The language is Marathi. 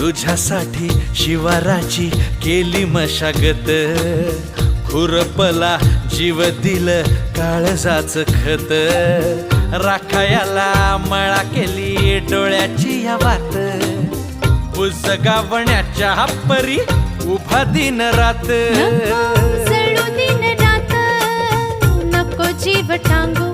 तुझ्यासाठी शिवाराची केली मशागत, खुरपला जीव दिल काळजाच खत, राखायाला मळा केली डोळ्याची या वात, बुजगावण्याच्या परी उभा दिन रात, नको जळू दिन रात, नको जीव टांगू